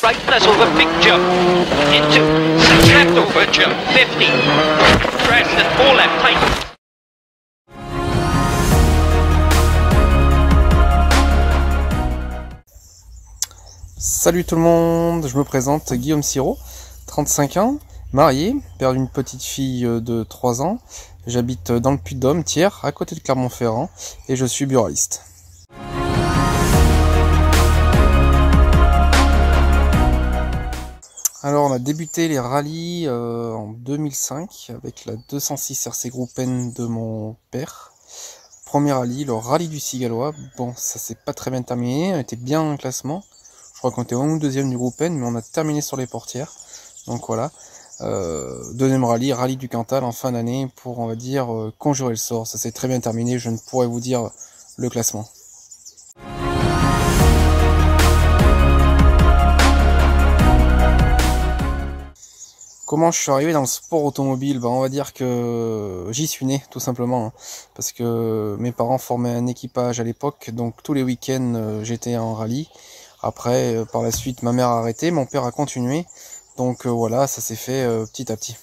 Right, that's over, big jump. Into left over, jump, 50. Press and four left, tight. Salut tout le monde, je me présente Guillaume Sirot, 35 ans, marié, père d'une petite fille de 3 ans. J'habite dans le Puy-de-Dôme, Thiers, à côté de Clermont-Ferrand, et je suis buraliste. Alors on a débuté les rallyes en 2005 avec la 206 RC Group N de mon père. Premier rallye, le rallye du Cigalois. Bon, ça s'est pas très bien terminé, on était bien en classement. Je crois qu'on était 1 ou 2e du groupe N, mais on a terminé sur les portières. Donc voilà. Deuxième rallye, rallye du Cantal en fin d'année pour, on va dire, conjurer le sort. Ça s'est très bien terminé, je ne pourrais vous dire le classement. Comment je suis arrivé dans le sport automobile? On va dire que j'y suis né, tout simplement, hein, parce que mes parents formaient un équipage à l'époque, donc tous les week-ends j'étais en rallye. Après, par la suite, ma mère a arrêté, mon père a continué, donc voilà, ça s'est fait petit à petit.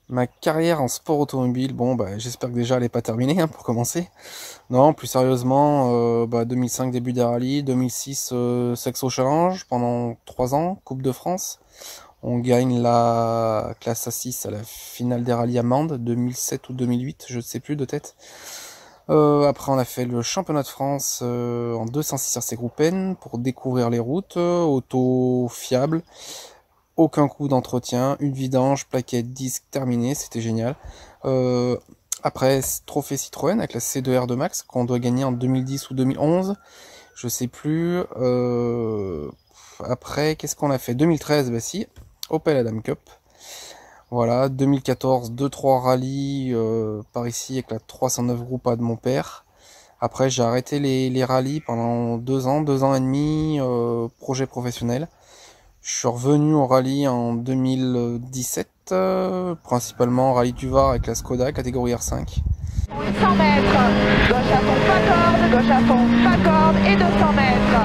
Ma carrière en sport automobile, bon j'espère que déjà elle n'est pas terminée, hein, pour commencer. Non, plus sérieusement, 2005 début des rallyes, 2006 Saxo Challenge pendant 3 ans, Coupe de France. On gagne la classe A6 à la finale des rallyes à Mende, 2007 ou 2008, je ne sais plus de tête. Après on a fait le championnat de France en 206 RC Group N pour découvrir les routes, auto fiable. Aucun coup d'entretien, une vidange, plaquette, disque, terminé, c'était génial. Après, trophée Citroën avec la C2R de Max, qu'on doit gagner en 2010 ou 2011, je sais plus. Après, qu'est-ce qu'on a fait? 2013, bah si, Opel Adam Cup. Voilà, 2014, 2-3 rallyes par ici avec la 309 Groupe A de mon père. Après, j'ai arrêté les rallyes pendant 2 ans et demi, projet professionnel. Je suis revenu au rallye en 2017, principalement rallye du Var avec la Skoda, catégorie R5. 100 mètres, gauche à fond, pas corde, gauche à fond, pas corde et 200 mètres.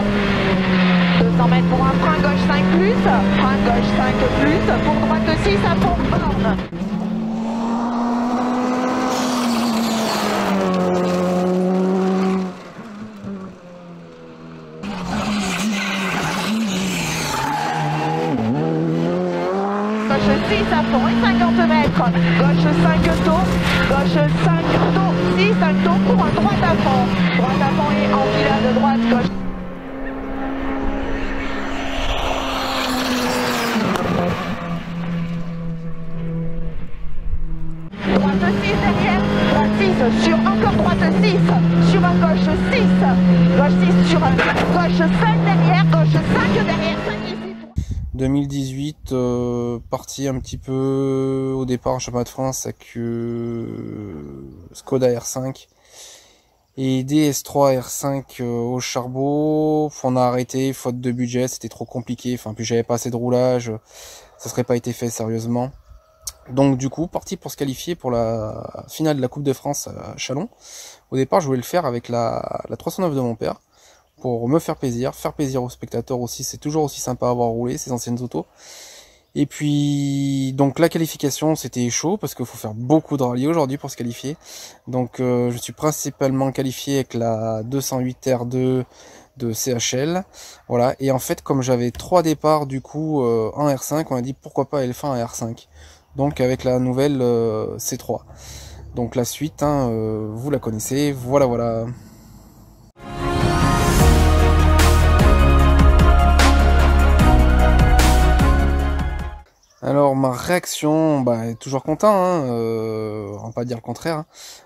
200 mètres pour un frein gauche 5+, frein gauche 5+, pour droite 6 à fond, borne. Gauche 6 à fond et 50 mètres, gauche 5 tours, gauche 5 tours, 6, 5 tours pour un droite à fond et enfilade de droite, gauche. Droite 6 derrière, droite 6 sur encore droite 6, sur un gauche 6, gauche 6 sur un gauche 5 derrière, gauche 5 derrière, 5 ici. 2018, parti un petit peu au départ en championnat de France avec Skoda R5 et DS3 R5 au charbon. On a arrêté faute de budget, c'était trop compliqué. Enfin, puis j'avais pas assez de roulage, ça serait pas été fait sérieusement. Donc du coup, parti pour se qualifier pour la finale de la Coupe de France à Châlons. Au départ, je voulais le faire avec la 309 de mon père, pour me faire plaisir aux spectateurs aussi, c'est toujours aussi sympa à avoir roulé ces anciennes autos. Et puis donc la qualification c'était chaud parce qu'il faut faire beaucoup de rallyes aujourd'hui pour se qualifier. Donc je suis principalement qualifié avec la 208 R2 de CHL. Voilà, et en fait comme j'avais 3 départs du coup en R5, on a dit pourquoi pas aller faire un R5. Donc avec la nouvelle C3. Donc la suite, hein, vous la connaissez, voilà. Alors ma réaction, toujours content, hein, on va pas dire le contraire.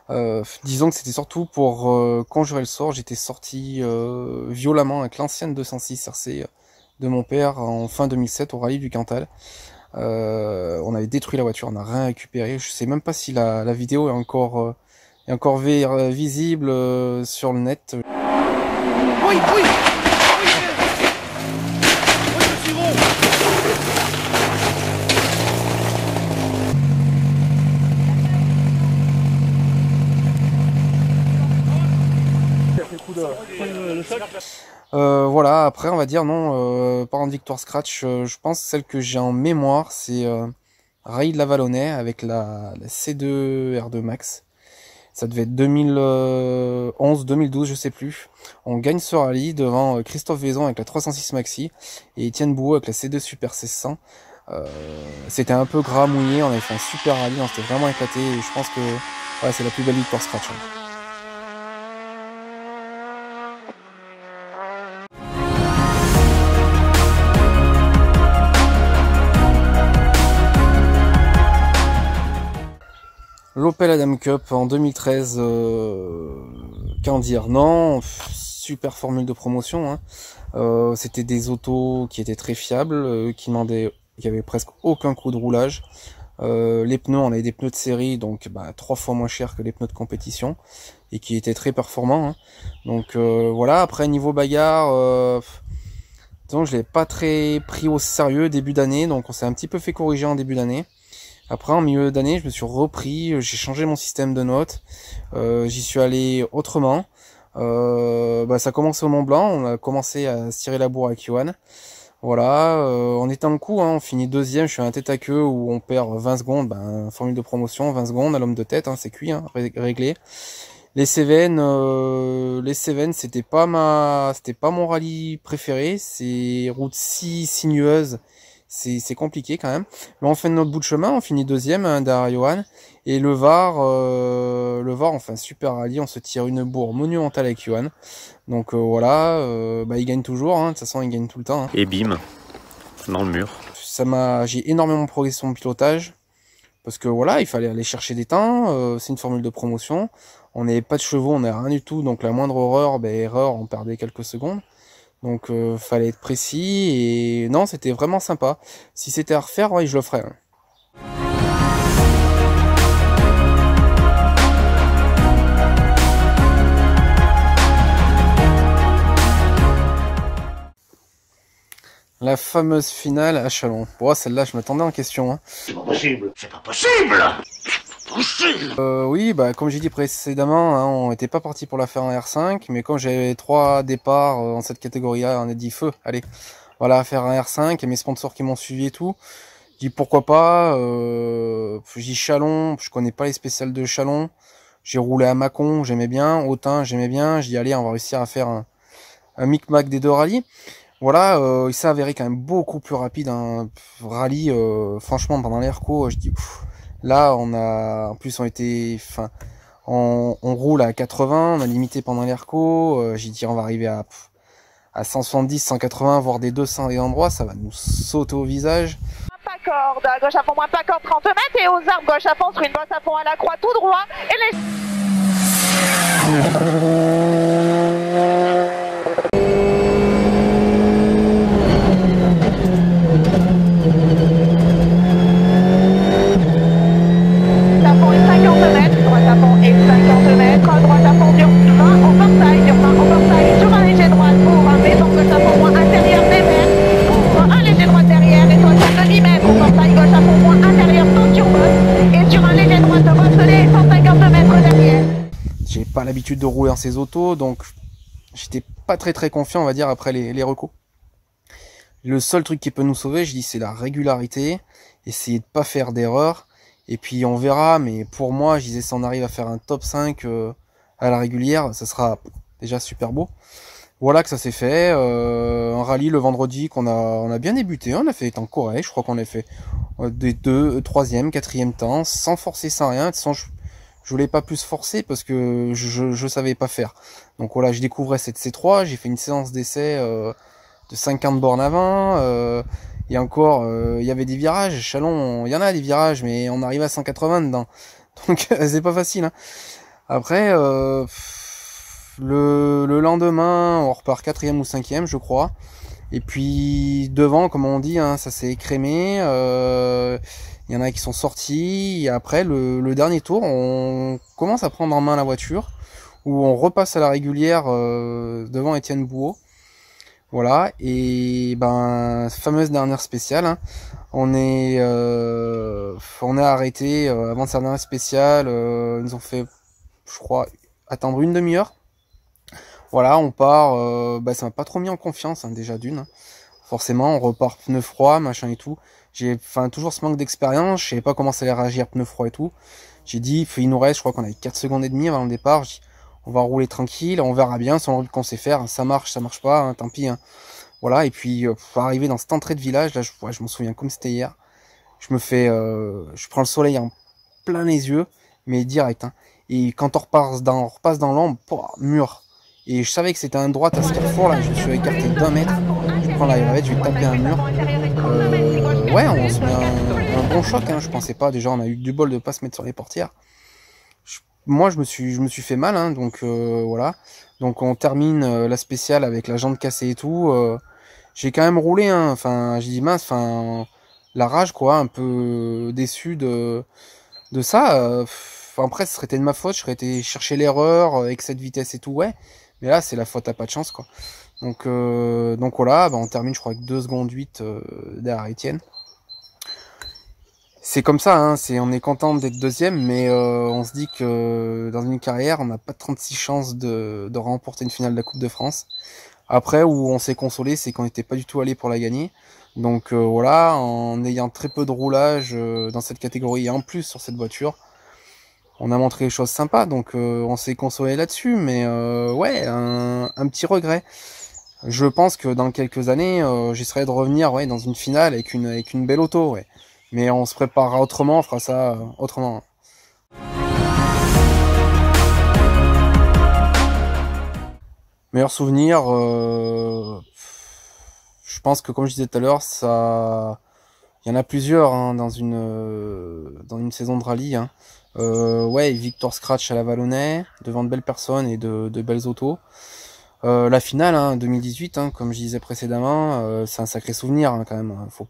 Hein. Disons que c'était surtout pour conjurer le sort. J'étais sorti violemment avec l'ancienne 206 RC de mon père en fin 2007 au rallye du Cantal. On avait détruit la voiture, on n'a rien récupéré. Je sais même pas si la vidéo est encore visible sur le net. Oui. Voilà, après on va dire non, parlant de victoire scratch, je pense que celle que j'ai en mémoire c'est Rallye de la Vallonnais avec la C2 R2 Max. Ça devait être 2011, 2012, je sais plus. On gagne ce rallye devant Christophe Vaison avec la 306 Maxi et Étienne Bouot avec la C2 Super 1600. C'était un peu gras mouillé, on avait fait un super rallye, on s'était vraiment éclaté et je pense que ouais, c'est la plus belle victoire scratch. Hein. L'Opel Adam Cup en 2013, qu'en dire, non, super formule de promotion, hein. C'était des autos qui étaient très fiables, qui avaient presque aucun coup de roulage. Les pneus, on avait des pneus de série, donc 3 fois moins chers que les pneus de compétition, et qui étaient très performants, hein. Donc voilà, après niveau bagarre, disons que je l'ai pas très pris au sérieux début d'année, donc on s'est un petit peu fait corriger en début d'année. Après, en milieu d'année, je me suis repris, j'ai changé mon système de notes, j'y suis allé autrement. Ça a commencé au Mont Blanc, on a commencé à se tirer la bourre avec Johan. Voilà, on était en coup, hein, on finit deuxième, je suis à un tête à queue où on perd 20 secondes, formule de promotion, 20 secondes à l'homme de tête, hein, c'est cuit, hein, réglé. Les Cévennes, c'était pas mon rallye préféré, c'est route si sinueuse. C'est compliqué quand même. Mais on fait notre bout de chemin, on finit deuxième hein, derrière Johan. Et le Var, on fait un super rallye, on se tire une bourre monumentale avec Johan. Donc voilà, il gagne toujours, hein, de toute façon il gagne tout le temps. Hein. Et bim, dans le mur. J'ai énormément progressé sur mon pilotage. Parce que voilà, il fallait aller chercher des temps, c'est une formule de promotion. On n'avait pas de chevaux, on n'avait rien du tout, donc la moindre erreur, on perdait quelques secondes. Donc fallait être précis et non, c'était vraiment sympa. Si c'était à refaire, ouais, je le ferais. Hein. La fameuse finale à Châlons. Bon, celle-là, je m'attendais en question. Hein. C'est pas possible. C'est pas possible. Oui, comme j'ai dit précédemment, hein, on n'était pas parti pour la faire en R5, mais quand j'avais 3 départs en cette catégorie-là, on a dit feu, allez, voilà, faire un R5, et mes sponsors qui m'ont suivi et tout, j'ai dit pourquoi pas, j'ai dit Châlons, je connais pas les spéciales de Châlons, j'ai roulé à Mâcon, j'aimais bien, Autun, j'aimais bien, j'ai dit allez, on va réussir à faire un micmac des deux rallyes. Voilà, il s'est avéré quand même beaucoup plus rapide un rallye, franchement, pendant l'Airco, je dis... Là, en plus, on roule à 80, on a limité pendant l'Airco, j'ai dit on va arriver à 170, 180, voire des 200 des endroits, ça va nous sauter au visage. Pas corde, gauche à fond, moins pas corde, 30 mètres, et aux arbres, gauche à fond, sur une bosse à fond à la croix, tout droit, et les... J'ai pas l'habitude de rouler dans ces autos, donc j'étais pas très confiant, on va dire, après les recos. Le seul truc qui peut nous sauver, je dis, c'est la régularité, essayer de pas faire d'erreur, et puis on verra, mais pour moi, je disais, si on arrive à faire un top 5 à la régulière, ça sera déjà super beau. Voilà que ça s'est fait, un rallye le vendredi on a bien débuté, on a fait des temps corrects, je crois qu'on a fait des 2, 3e, 4e temps, sans forcer, sans rien. De toute façon, je voulais pas plus forcer parce que je savais pas faire. Donc voilà, je découvrais cette C3, j'ai fait une séance d'essai de 50 bornes avant, et encore, il y avait des virages, Châlons, il y en a des virages, mais on arrive à 180 dedans. Donc c'est pas facile. Hein. Après, le lendemain, on repart 4e ou 5e, je crois. Et puis devant, comme on dit, hein, ça s'est écrémé. Il y en a qui sont sortis. Et après, le dernier tour, on commence à prendre en main la voiture, où on repasse à la régulière devant Étienne Bouot. Voilà. Et fameuse dernière spéciale. Hein, on est arrêté avant cette dernière spéciale. Ils nous ont fait, je crois, attendre une demi-heure. Voilà, on part, ça m'a pas trop mis en confiance, hein, déjà d'une. Hein. Forcément, on repart pneu froid, machin et tout. J'ai toujours ce manque d'expérience, je savais pas comment ça allait réagir pneu froid et tout. J'ai dit, il nous reste, je crois qu'on avait 4 secondes et demie avant le départ. J'ai dit, on va rouler tranquille, on verra bien selon le qu'on sait faire. Ça marche pas, hein, tant pis. Hein. Voilà, et puis pour arriver dans cette entrée de village, là, je m'en souviens comme c'était hier. Je prends le soleil en plein les yeux, mais direct. Hein. Et quand on repasse dans l'ombre, mur. Et je savais que c'était un droite à ce carrefour là, je me suis écarté d'1 mètre. Je prends la ravette, je vais taper un mur. Ouais, on se met un bon choc, hein. Je pensais pas, déjà on a eu du bol de pas se mettre sur les portières. Moi je me suis fait mal, hein, donc voilà. Donc on termine la spéciale avec la jambe cassée et tout. J'ai quand même roulé, hein. Enfin, j'ai dit mince, la rage quoi, un peu déçu de ça. Après, ce serait été de ma faute, je serais été chercher l'erreur avec cette vitesse et tout, ouais. Mais là, c'est la faute à pas de chance, quoi. Donc voilà, on termine, je crois, avec 2 secondes 8 derrière Etienne. C'est comme ça, hein, on est content d'être deuxième, mais on se dit que dans une carrière, on n'a pas 36 chances de remporter une finale de la Coupe de France. Après, où on s'est consolé, c'est qu'on n'était pas du tout allé pour la gagner. Donc voilà, en ayant très peu de roulage dans cette catégorie et en plus sur cette voiture, on a montré des choses sympas, donc on s'est consolé là-dessus, mais ouais, un petit regret. Je pense que dans quelques années, j'essaierai de revenir dans une finale avec une belle auto, ouais. Mais on se préparera autrement, on fera ça autrement. Meilleur souvenir, je pense que comme je disais tout à l'heure, il y en a plusieurs hein, dans une saison de rallye. Hein. Ouais, victoire scratch à la Vallonnais, devant de belles personnes et de belles autos. La finale, hein, 2018, hein, comme je disais précédemment, c'est un sacré souvenir hein, quand même. Faut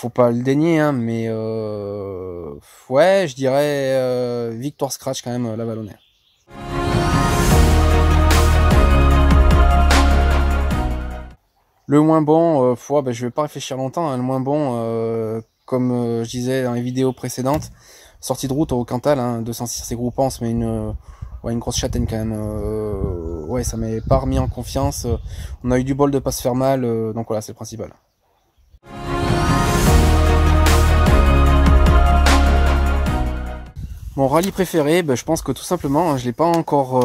pas le dénier, hein, mais ouais, je dirais victoire scratch quand même la Vallonnais. Le moins bon, je vais pas réfléchir longtemps. Hein, le moins bon, comme je disais dans les vidéos précédentes, sortie de route au Cantal, hein, 206 c'est groupant, on se met une grosse châtaigne quand même. Ouais, ça m'avait pas remis en confiance. On a eu du bol de pas se faire mal, donc voilà, c'est le principal. Mon rallye préféré, je pense que tout simplement, hein, je l'ai pas encore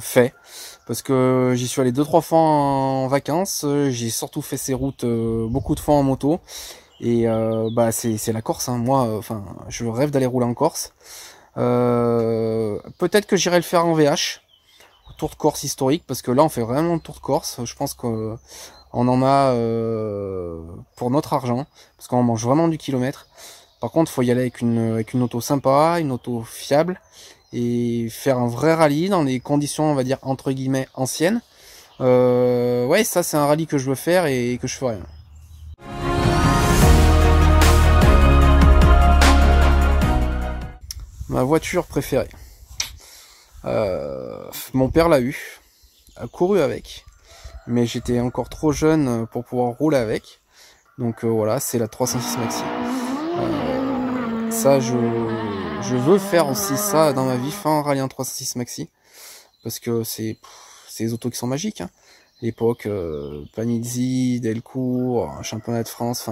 fait. Parce que j'y suis allé 2-3 fois en vacances, j'ai surtout fait ces routes beaucoup de fois en moto. Et c'est la Corse, hein. Moi, je rêve d'aller rouler en Corse. Peut-être que j'irai le faire en VH, Tour de Corse historique, parce que là on fait vraiment le Tour de Corse. Je pense qu'on en a pour notre argent, parce qu'on mange vraiment du kilomètre. Par contre, faut y aller avec une auto sympa, une auto fiable, et faire un vrai rallye dans des conditions, on va dire, entre guillemets, anciennes. Ouais, ça c'est un rallye que je veux faire et que je ferai. Ma voiture préférée. Mon père l'a eu, a couru avec, mais j'étais encore trop jeune pour pouvoir rouler avec. Donc voilà, c'est la 306 Maxi. Ça, je veux faire aussi ça dans ma vie, faire un rallye en 306 Maxi, parce que c'est des autos qui sont magiques. Hein. L'époque, Panizzi, Delcourt, championnat de France,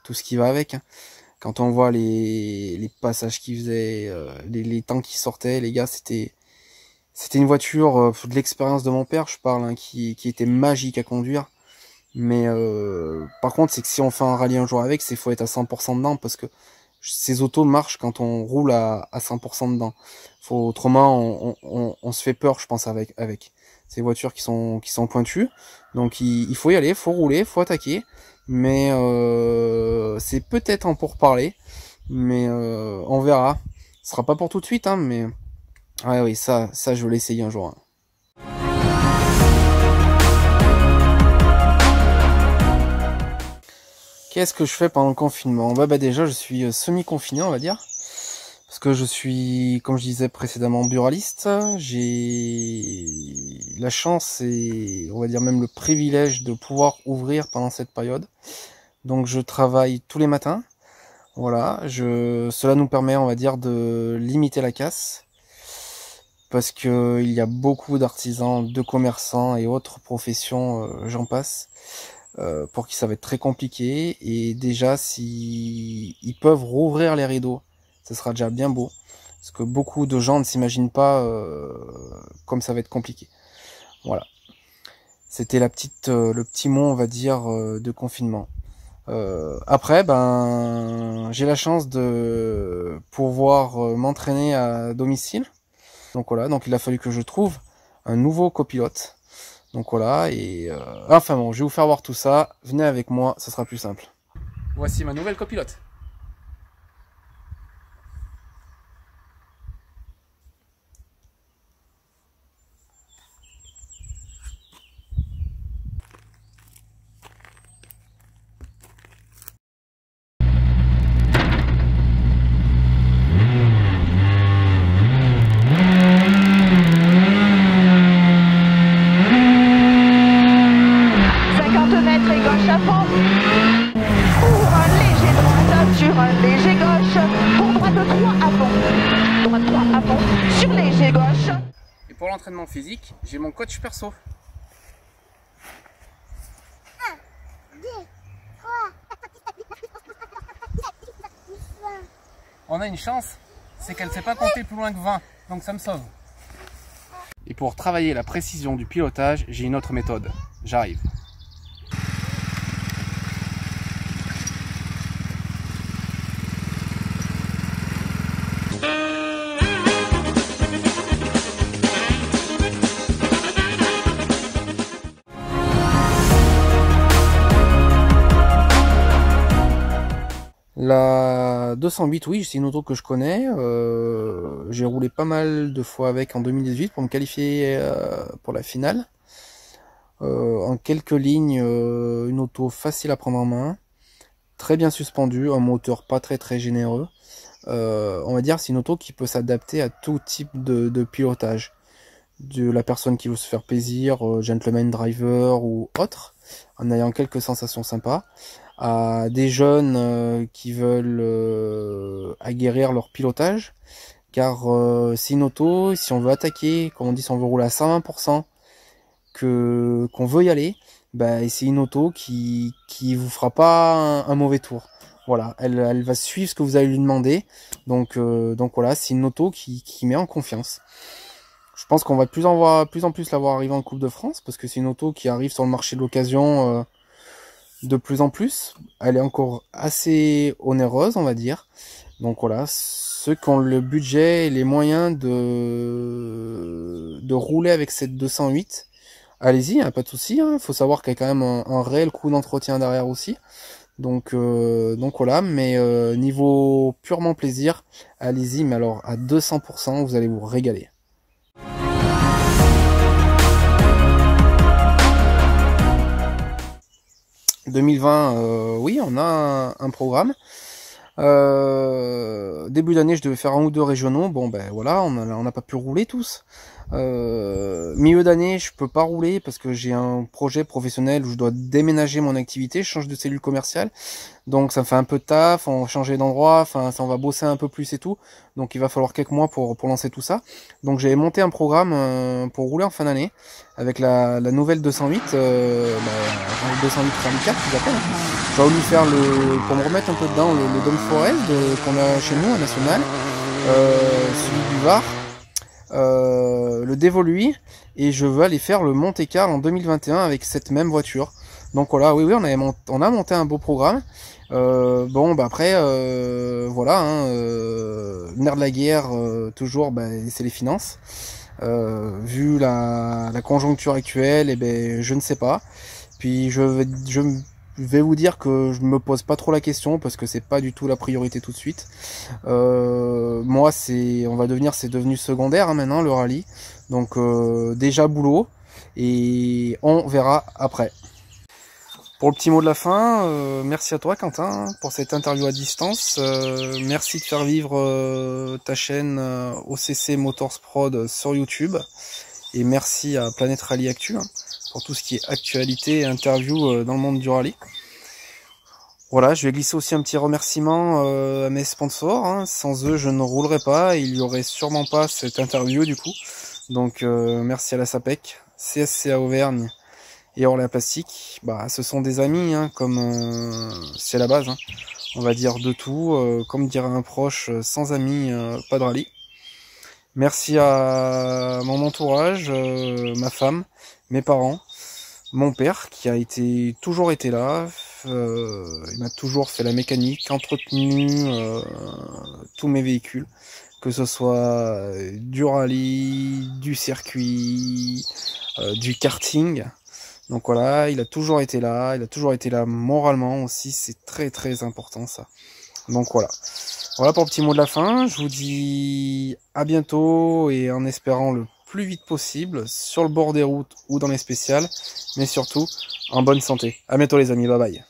tout ce qui va avec. Hein. Quand on voit les passages qu'ils faisaient, les temps qui sortaient, les gars, c'était une voiture de l'expérience de mon père, je parle, hein, qui était magique à conduire. Mais par contre, c'est que si on fait un rallye un jour avec, faut être à 100% dedans, parce que ces autos marchent quand on roule à 100% dedans. Autrement, on se fait peur, je pense, avec ces voitures qui sont pointues. Donc il faut y aller, faut rouler, faut attaquer. Mais c'est peut-être en pourparler, mais on verra. Ce sera pas pour tout de suite, hein, mais ouais, oui, ça je veux l'essayer un jour. Hein. Qu'est-ce que je fais pendant le confinement? Déjà, je suis semi-confiné, on va dire. Parce que je suis, comme je disais précédemment, buraliste. J'ai la chance et, on va dire même le privilège de pouvoir ouvrir pendant cette période. Donc je travaille tous les matins. Voilà, cela nous permet, on va dire, de limiter la casse. parce que il y a beaucoup d'artisans, de commerçants et autres professions, j'en passe, pour qui ça va être très compliqué. Et déjà, si ils peuvent rouvrir les rideaux, ce sera déjà bien beau, parce que beaucoup de gens ne s'imaginent pas comme ça va être compliqué. Voilà. C'était le petit mot, on va dire, de confinement. Après, ben, j'ai la chance de pouvoir m'entraîner à domicile. Donc voilà, donc il a fallu que je trouve un nouveau copilote. Donc voilà, et enfin bon, je vais vous faire voir tout ça. Venez avec moi, ça sera plus simple. Voici ma nouvelle copilote. Sur un léger gauche, pour droite 3 à fond. Droite 3 à fond, sur léger gauche. Et pour l'entraînement physique, j'ai mon coach perso. 1, 2, 3. On a une chance, c'est qu'elle ne sait pas compter plus loin que 20, donc ça me sauve. Et pour travailler la précision du pilotage, j'ai une autre méthode. J'arrive. La 208, oui, c'est une auto que je connais. J'ai roulé pas mal de fois avec en 2018 pour me qualifier pour la finale. En quelques lignes, une auto facile à prendre en main, très bien suspendue, un moteur pas très généreux. On va dire c'est une auto qui peut s'adapter à tout type de pilotage. De la personne qui veut se faire plaisir, gentleman driver ou autre, en ayant quelques sensations sympas, à des jeunes qui veulent aguerrir leur pilotage, car c'est une auto, si on veut attaquer, comme on dit, si on veut rouler à 120%, qu'on veut y aller, bah, c'est une auto qui vous fera pas un mauvais tour. Voilà, elle va suivre ce que vous allez lui demander, donc voilà, c'est une auto qui met en confiance. Je pense qu'on va de plus en plus la voir arriver en Coupe de France, parce que c'est une auto qui arrive sur le marché de l'occasion de plus en plus. Elle est encore assez onéreuse, on va dire. Donc voilà, ceux qui ont le budget et les moyens de rouler avec cette 208, allez-y, hein, pas de souci. Hein. Faut savoir qu'il y a quand même un réel coût d'entretien derrière aussi. Donc voilà, mais niveau purement plaisir, allez-y, mais alors à 200%, vous allez vous régaler. « 2020, oui, on a un programme. Début d'année, je devais faire 1 ou 2 régionaux. Bon, ben voilà, on n'a pas pu rouler tous. Milieu d'année, je peux pas rouler parce que j'ai un projet professionnel où je dois déménager mon activité. Je change de cellule commerciale, donc ça me fait un peu de taf. On va changer d'endroit, enfin, ça on va bosser un peu plus et tout. Donc il va falloir quelques mois pour lancer tout ça. Donc j'ai monté un programme pour rouler en fin d'année avec la nouvelle 208, 208 Rally 4 qu'ils appellent. J'ai voulu faire pour me remettre un peu dedans, le Dom Forest qu'on a chez nous à National, celui du Var, le Dévoluy, et je veux aller faire le Monte-Carlo en 2021 avec cette même voiture. Donc voilà, oui, on a monté un beau programme. Bon, bah après, voilà, hein, le nerf de la guerre, toujours, bah, c'est les finances. Vu la conjoncture actuelle, je ne sais pas. Puis je vais vous dire que je me pose pas trop la question parce que c'est pas du tout la priorité tout de suite. Moi, c'est devenu secondaire hein, maintenant le rallye. Donc déjà boulot et on verra après. Pour le petit mot de la fin, merci à toi Quentin pour cette interview à distance. Merci de faire vivre ta chaîne OCC Motors Prod sur YouTube. Et merci à Planète Rallye Actu hein, pour tout ce qui est actualité et interview dans le monde du rallye. Voilà, je vais glisser aussi un petit remerciement à mes sponsors. Hein. Sans eux, je ne roulerais pas. Il y aurait sûrement pas cette interview du coup. Donc merci à la SAPEC, CSCA Auvergne et Orléans Plastique. Bah, ce sont des amis, hein, comme c'est la base. Hein. On va dire de tout. Comme dirait un proche, sans amis, pas de rallye. Merci à mon entourage, ma femme, mes parents, mon père qui a toujours été là. Il m'a toujours fait la mécanique, entretenu tous mes véhicules, que ce soit du rallye, du circuit, du karting. Donc voilà, il a toujours été là moralement aussi, c'est très très important ça. Donc voilà. Voilà pour le petit mot de la fin, je vous dis à bientôt et en espérant le plus vite possible sur le bord des routes ou dans les spéciales, mais surtout en bonne santé. À bientôt les amis, bye bye.